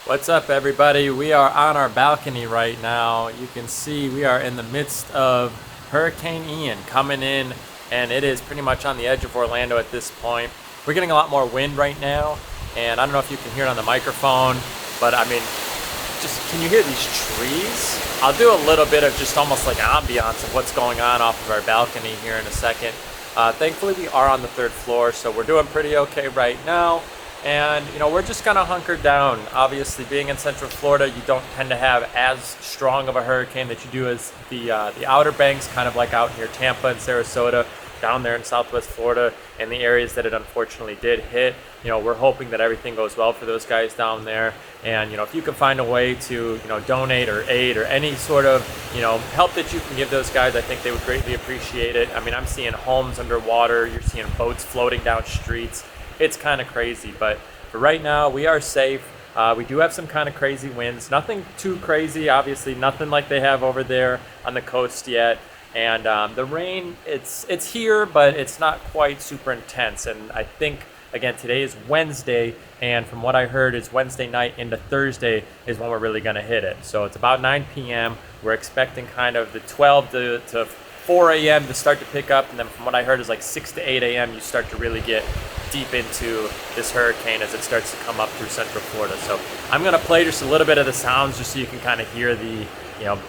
What's up, everybody? We are on our balcony right now. You can see we are in the midst of Hurricane Ian coming in, and it is pretty much on the edge of Orlando at this point. We're getting a lot more wind right now, and I don't know if you can hear it on the microphone, but I mean, just can you hear these trees? I'll do a little bit of just almost like ambiance of what's going on off of our balcony here in a second. Thankfully, we are on the third floor, so we're doing pretty okay right now. And, we're just kind of hunkered down. Obviously, being in Central Florida, you don't tend to have as strong of a hurricane that you do as the Outer Banks, kind of like out near Tampa and Sarasota, down there in Southwest Florida, and the areas that it unfortunately did hit. We're hoping that everything goes well for those guys down there. And, if you can find a way to, donate or aid or any sort of, help that you can give those guys, I think they would greatly appreciate it. I mean, I'm seeing homes underwater. You're seeing boats floating down streets. It's kind of crazy, but for right now, we are safe. We do have some kind of crazy winds. Nothing too crazy, obviously, nothing like they have over there on the coast yet. And the rain, it's here, but it's not quite super intense. And I think, again, today is Wednesday, and from what I heard, is Wednesday night into Thursday is when we're really going to hit it. So it's about 9 p.m. We're expecting kind of the 12 to 4 a.m. to start to pick up, and then from what I heard is like 6 to 8 a.m. you start to really get deep into this hurricane as it starts to come up through Central Florida. So I'm going to play just a little bit of the sounds just so you can kind of hear the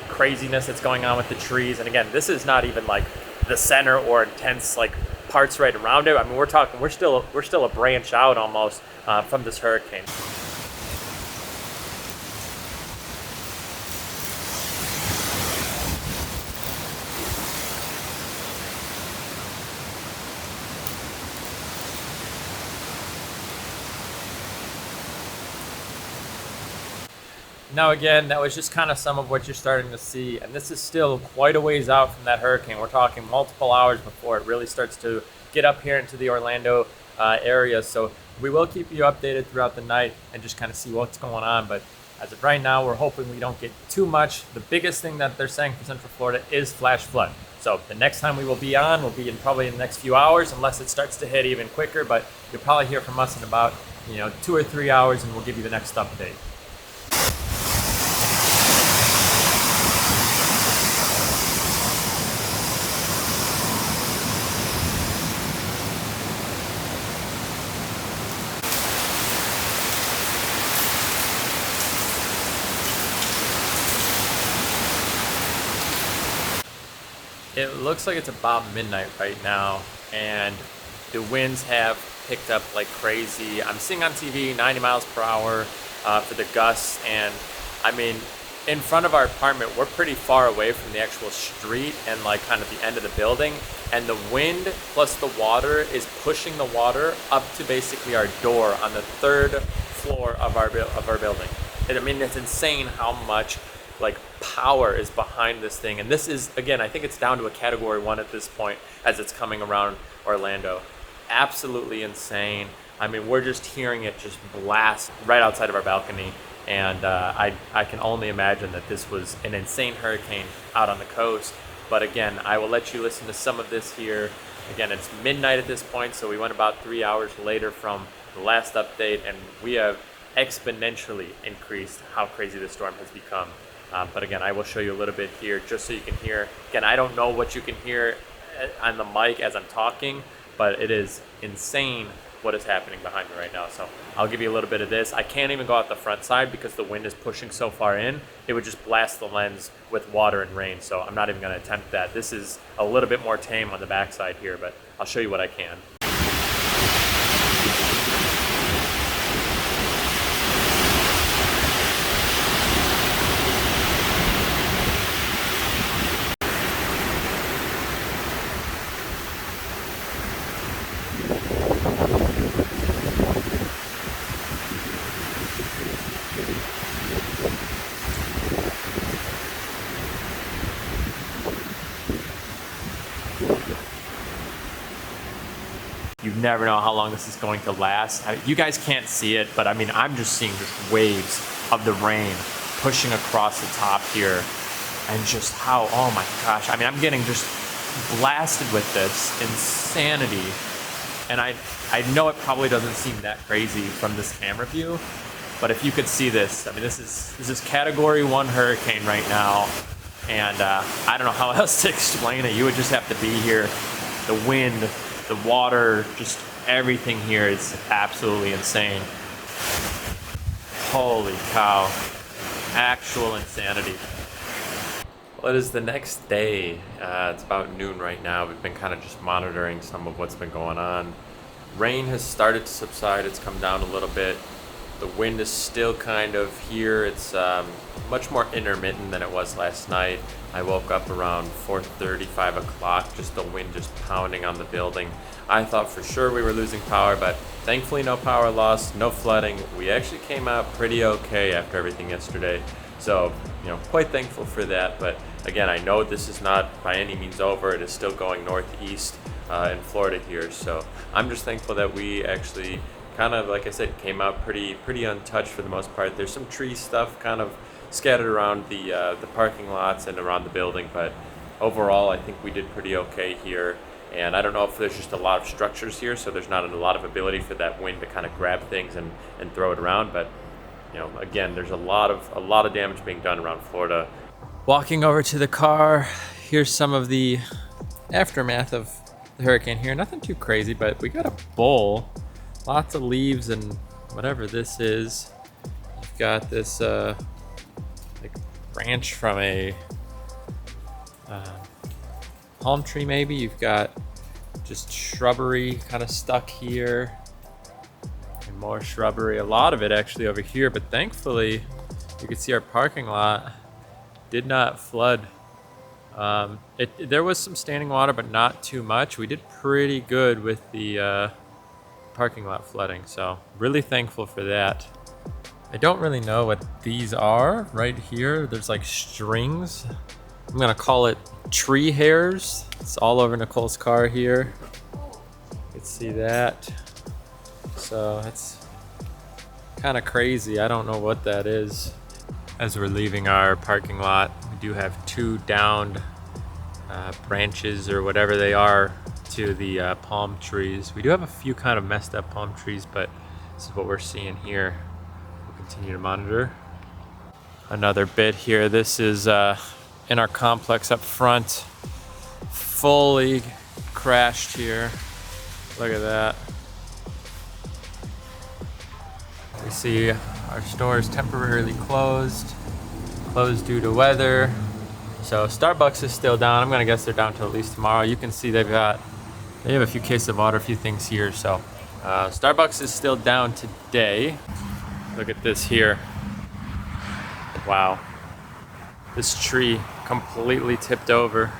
craziness that's going on with the trees. And again, this is not even like the center or intense like parts right around it. I mean, we're still a branch out almost from this hurricane. Now again, that was just kind of some of what you're starting to see, and this is still quite a ways out from that hurricane. We're talking multiple hours before it really starts to get up here into the Orlando area, so we will keep you updated throughout the night and just kind of see what's going on, but as of right now, we're hoping we don't get too much. The biggest thing that they're saying for Central Florida is flash flood. So the next time we will be on will be probably in the next few hours, unless it starts to hit even quicker, but you'll probably hear from us in about 2 or 3 hours, and we'll give you the next update. It looks like it's about midnight right now, and the winds have picked up like crazy. I'm seeing on TV 90 miles per hour for the gusts, and I mean, in front of our apartment, we're pretty far away from the actual street and like kind of the end of the building, and the wind plus the water is pushing the water up to basically our door on the third floor of our building. And I mean, it's insane how much like power is behind this thing, and this is, again, I think it's down to a category 1 at this point as it's coming around Orlando. Absolutely insane. I mean, we're just hearing it just blast right outside of our balcony, and I can only imagine that this was an insane hurricane out on the coast. But again, I will let you listen to some of this here. Again, it's midnight at this point, so we went about 3 hours later from the last update, and we have exponentially increased how crazy this storm has become. But again, I will show you a little bit here just so you can hear. Again, I don't know what you can hear on the mic as I'm talking, but it is insane what is happening behind me right now. So I'll give you a little bit of this. I can't even go out the front side because the wind is pushing so far in. It would just blast the lens with water and rain, so I'm not even going to attempt that. This is a little bit more tame on the backside here, but I'll show you what I can. You never know how long this is going to last. You guys can't see it, but I mean, I'm just seeing just waves of the rain pushing across the top here, and just how, oh my gosh, I mean, I'm getting just blasted with this insanity. And I know it probably doesn't seem that crazy from this camera view, But if you could see this, I mean, this is Category 1 hurricane right now, and I don't know how else to explain it. You would just have to be here. The wind, the water, just everything here is absolutely insane. Holy cow. Actual insanity. Well, it is the next day. It's about noon right now. We've been kind of just monitoring some of what's been going on. Rain has started to subside. It's come down a little bit. The wind is still kind of here. It's much more intermittent than it was last night. I woke up around 4:30, 5 o'clock, just the wind just pounding on the building. I thought for sure we were losing power, but thankfully no power loss, no flooding. We actually came out pretty okay after everything yesterday. So, quite thankful for that. But again, I know this is not by any means over. It is still going northeast in Florida here. So I'm just thankful that we actually kind of, like I said, came out pretty untouched for the most part. There's some tree stuff kind of scattered around the parking lots and around the building, but overall I think we did pretty okay here. And I don't know if there's just a lot of structures here, so there's not a lot of ability for that wind to kind of grab things and throw it around. But again, there's a lot of damage being done around Florida. Walking over to the car, here's some of the aftermath of the hurricane here. Nothing too crazy, but we got a bowl. Lots of leaves and whatever this is. You've got this like branch from a palm tree maybe. You've got just shrubbery kind of stuck here. And more shrubbery. A lot of it actually over here, but thankfully you can see our parking lot did not flood. There was some standing water, but not too much. We did pretty good with the parking lot flooding, so really thankful for that. I don't really know what these are right here. There's like strings. I'm gonna call it tree hairs. It's all over Nicole's car here. You can see that. So it's kind of crazy. I don't know what that is. As we're leaving our parking lot, we do have two downed branches or whatever they are to the palm trees. We do have a few kind of messed up palm trees, but this is what we're seeing here. We'll continue to monitor. Another bit here. This is in our complex up front. Fully crashed here. Look at that. We see our store is temporarily closed due to weather. So Starbucks is still down. I'm gonna guess they're down till at least tomorrow. You can see they have a few cases of water, a few things here. So Starbucks is still down today. Look at this here. Wow. This tree completely tipped over.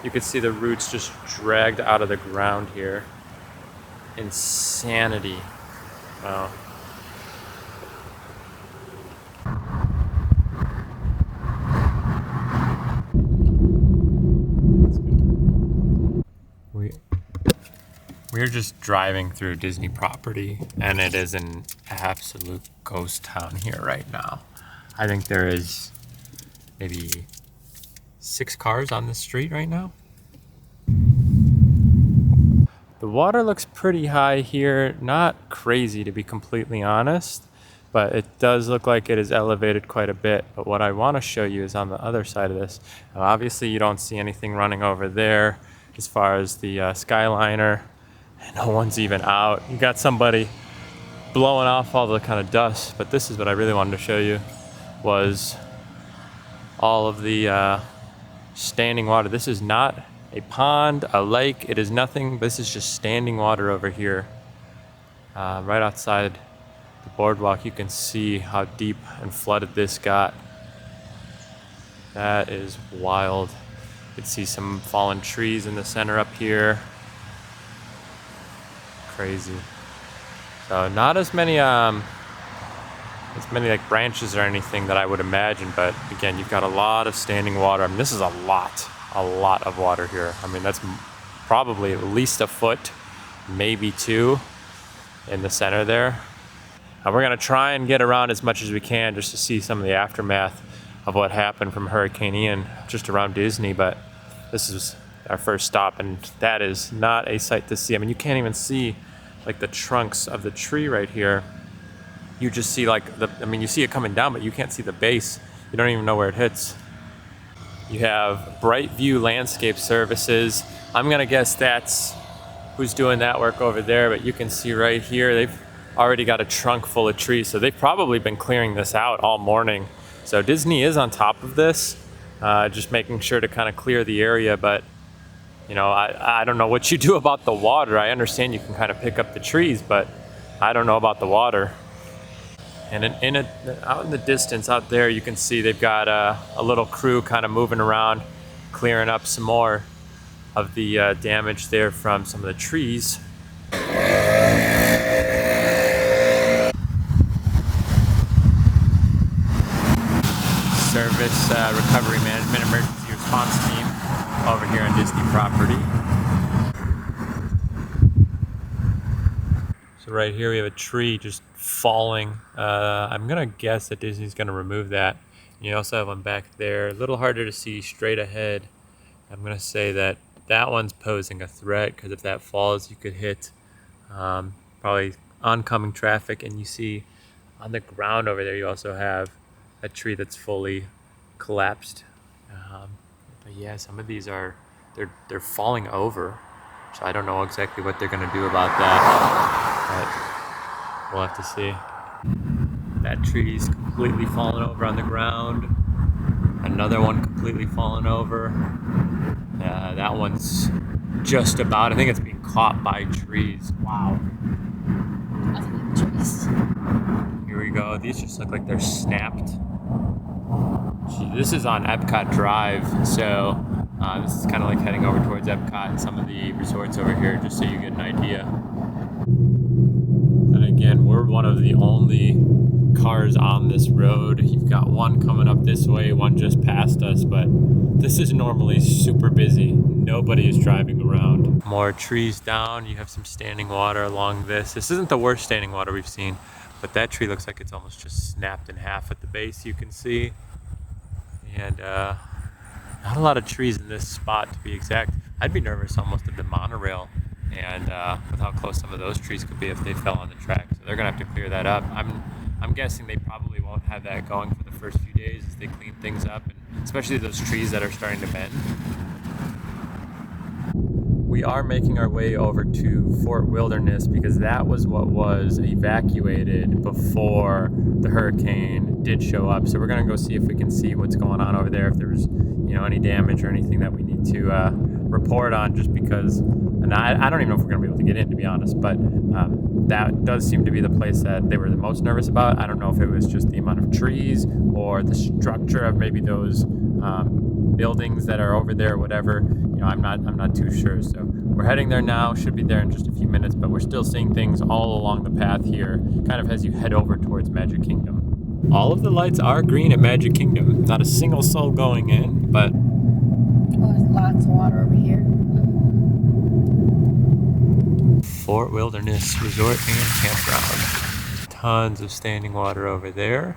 You can see the roots just dragged out of the ground here. Insanity. Wow. We're just driving through Disney property, and it is an absolute ghost town here right now. I think there is maybe 6 cars on the street right now. The water looks pretty high here, not crazy to be completely honest, but it does look like it is elevated quite a bit. But what I want to show you is on the other side of this. Now, obviously you don't see anything running over there as far as the Skyliner. No one's even out. You got somebody blowing off all the kind of dust, but this is what I really wanted to show you, was all of the standing water. This is not a pond, a lake, it is nothing. This is just standing water over here. Right outside the boardwalk, you can see how deep and flooded this got. That is wild. You can see some fallen trees in the center up here. Crazy. So not as many like branches or anything that I would imagine, but again, you've got a lot of standing water. I mean, this is a lot of water here. I mean, that's probably at least a foot, maybe 2 in the center there. And we're gonna try and get around as much as we can just to see some of the aftermath of what happened from Hurricane Ian just around Disney, but this is our first stop, and that is not a sight to see. I mean, you can't even see like the trunks of the tree right here. you just see like you see it coming down, but you can't see the base. You don't even know where it hits. You have Bright View Landscape Services. I'm gonna guess that's who's doing that work over there, but you can see right here, they've already got a trunk full of trees. So they've probably been clearing this out all morning. So Disney is on top of this, just making sure to kind of clear the area. But you know, I don't know what you do about the water. I understand you can kind of pick up the trees, but I don't know about the water. And out in the distance out there, you can see they've got a little crew kind of moving around, clearing up some more of the damage there from some of the trees. Service Recovery Management Emergency Response Team over here on Disney property. So right here we have a tree just falling. I'm gonna guess that Disney's gonna remove that. And you also have one back there, a little harder to see straight ahead. I'm gonna say that one's posing a threat, because if that falls, you could hit probably oncoming traffic. And you see on the ground over there, you also have a tree that's fully collapsed. But yeah, some of these are they're falling over, so I don't know exactly what they're gonna do about that, but we'll have to see. That tree's completely fallen over on the ground. Another one completely fallen over. That one's just about, I think it's being caught by trees. Wow. Trees. Here we go. These just look like they're snapped. This is on Epcot Drive, so this is kind of like heading over towards Epcot and some of the resorts over here, just so you get an idea. And again, we're one of the only cars on this road. You've got one coming up this way, one just past us, but this is normally super busy. Nobody is driving around. More trees down. You have some standing water along this. This isn't the worst standing water we've seen, but that tree looks like it's almost just snapped in half at the base, you can see. And not a lot of trees in this spot, to be exact. I'd be nervous almost of the monorail, and with how close some of those trees could be if they fell on the track. So they're gonna have to clear that up. I'm guessing they probably won't have that going for the first few days as they clean things up, and especially those trees that are starting to bend. We are making our way over to Fort Wilderness because that was what was evacuated before the hurricane did show up. So we're gonna go see if we can see what's going on over there, if there's any damage or anything that we need to report on, just because, and I don't even know if we're gonna be able to get in, to be honest, but that does seem to be the place that they were the most nervous about. I don't know if it was just the amount of trees or the structure of maybe those buildings that are over there or whatever. I'm not too sure. So we're heading there now, should be there in just a few minutes, but we're still seeing things all along the path here, kind of as you head over towards Magic Kingdom. All of the lights are green at Magic Kingdom. Not a single soul going in, but there's lots of water over here. Fort Wilderness Resort and Campground. Tons of standing water over there.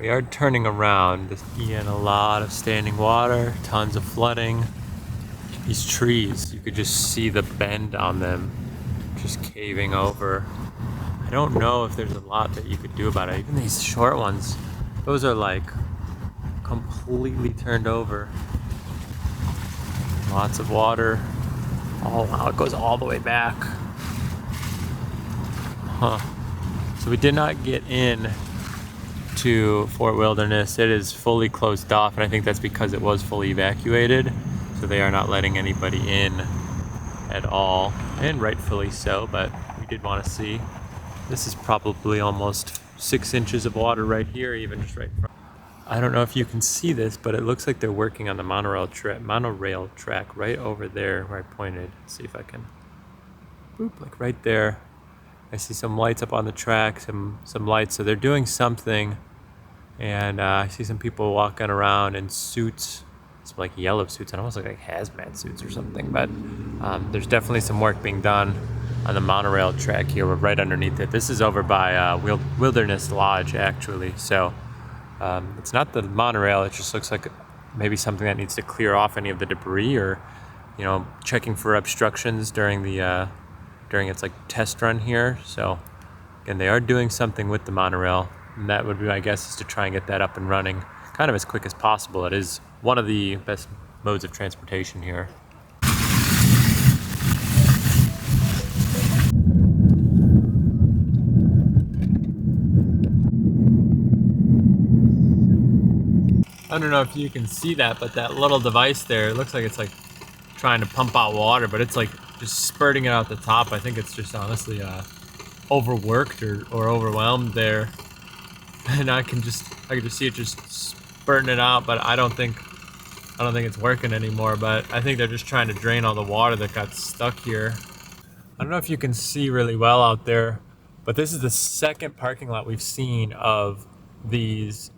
We are turning around. Again, a lot of standing water, tons of flooding. These trees, you could just see the bend on them, just caving over. I don't know if there's a lot that you could do about it. Even these short ones, those are like completely turned over. Lots of water. Oh wow, it goes all the way back. Huh. So we did not get in to Fort Wilderness. It is fully closed off, and I think that's because it was fully evacuated. So they are not letting anybody in at all, and rightfully so, but we did want to see. This is probably almost 6 inches of water right here, even just right in front. I don't know if you can see this, but it looks like they're working on the monorail track right over there where I pointed. Let's see if I can, boop, like right there. I see some lights up on the track, some lights, so they're doing something. And I see some people walking around in suits, some like yellow suits, and almost like hazmat suits or something. But there's definitely some work being done on the monorail track here. We're right underneath it. This is over by Wilderness Lodge, actually. So it's not the monorail. It just looks like maybe something that needs to clear off any of the debris, or checking for obstructions during its like test run here. So And they are doing something with the monorail, and that would be, I guess, is to try and get that up and running kind of as quick as possible. It is one of the best modes of transportation here. I don't know if you can see that, but that little device there, it looks like it's like trying to pump out water, but it's like just spurting it out the top. I think it's just honestly overworked or overwhelmed there. And I can just see it just spurting it out, but I don't think it's working anymore. But I think they're just trying to drain all the water that got stuck here. I don't know if you can see really well out there, but this is the second parking lot we've seen of these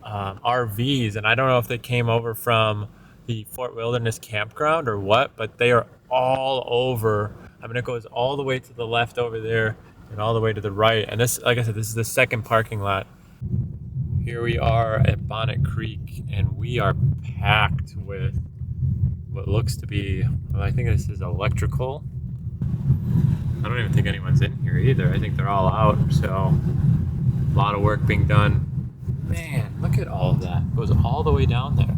RVs, and I don't know if they came over from the Fort Wilderness campground or what, but they are all over. I mean, it goes all the way to the left over there and all the way to the right. And this, like I said, this is the second parking lot. Here we are at Bonnet Creek, and we are packed with what looks to be, well, I think this is electrical. I don't even think anyone's in here either. I think they're all out, so a lot of work being done. Man, look at all of that. It goes all the way down there.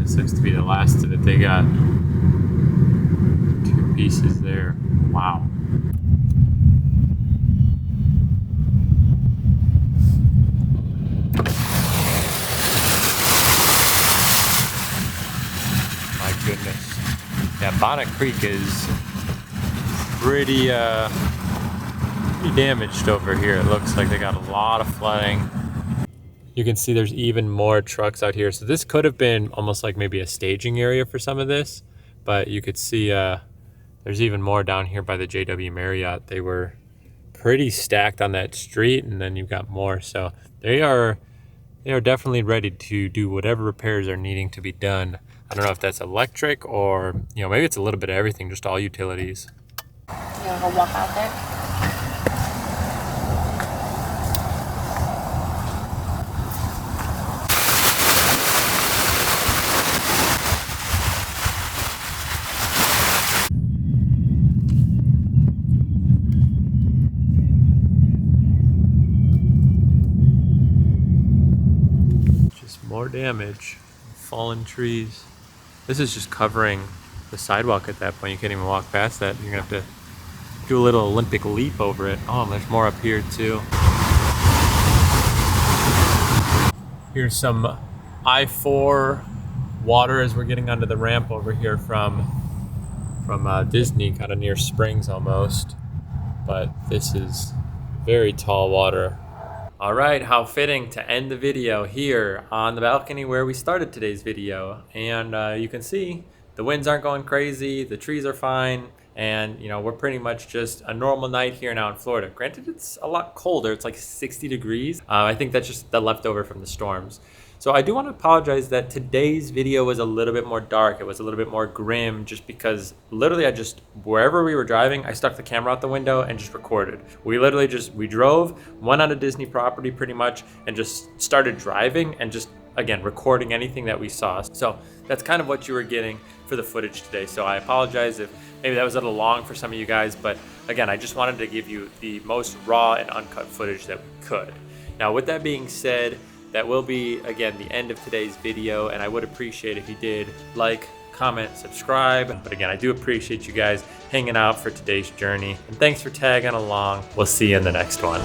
This looks to be the last of it. They got 2 pieces there. Wow. My goodness. Yeah, Bonnet Creek is pretty damaged over here. It looks like they got a lot of flooding. You can see there's even more trucks out here. So this could have been almost like maybe a staging area for some of this, but you could see there's even more down here by the JW Marriott. They were pretty stacked on that street, and then you've got more. So they are definitely ready to do whatever repairs are needing to be done. I don't know if that's electric or, maybe it's a little bit of everything, just all utilities. You wanna go walk out there? More damage, fallen trees. This is just covering the sidewalk at that point. You can't even walk past that. You're gonna have to do a little Olympic leap over it. Oh, and there's more up here too. Here's some I-4 water as we're getting onto the ramp over here from Disney, kind of near Springs almost. But this is very tall water. All right, how fitting to end the video here on the balcony where we started today's video. And you can see the winds aren't going crazy, the trees are fine, and we're pretty much just a normal night here now in Florida. Granted, it's a lot colder, it's like 60 degrees. I think that's just the leftover from the storms. So I do want to apologize that today's video was a little bit more dark. It was a little bit more grim just because literally wherever we were driving, I stuck the camera out the window and just recorded. We drove, went on a Disney property pretty much, and just started driving and just, again, recording anything that we saw. So that's kind of what you were getting for the footage today. So I apologize if maybe that was a little long for some of you guys, but again, I just wanted to give you the most raw and uncut footage that we could. Now, with that being said, that will be, again, the end of today's video, and I would appreciate if you did like, comment, subscribe. But again, I do appreciate you guys hanging out for today's journey, and thanks for tagging along. We'll see you in the next one.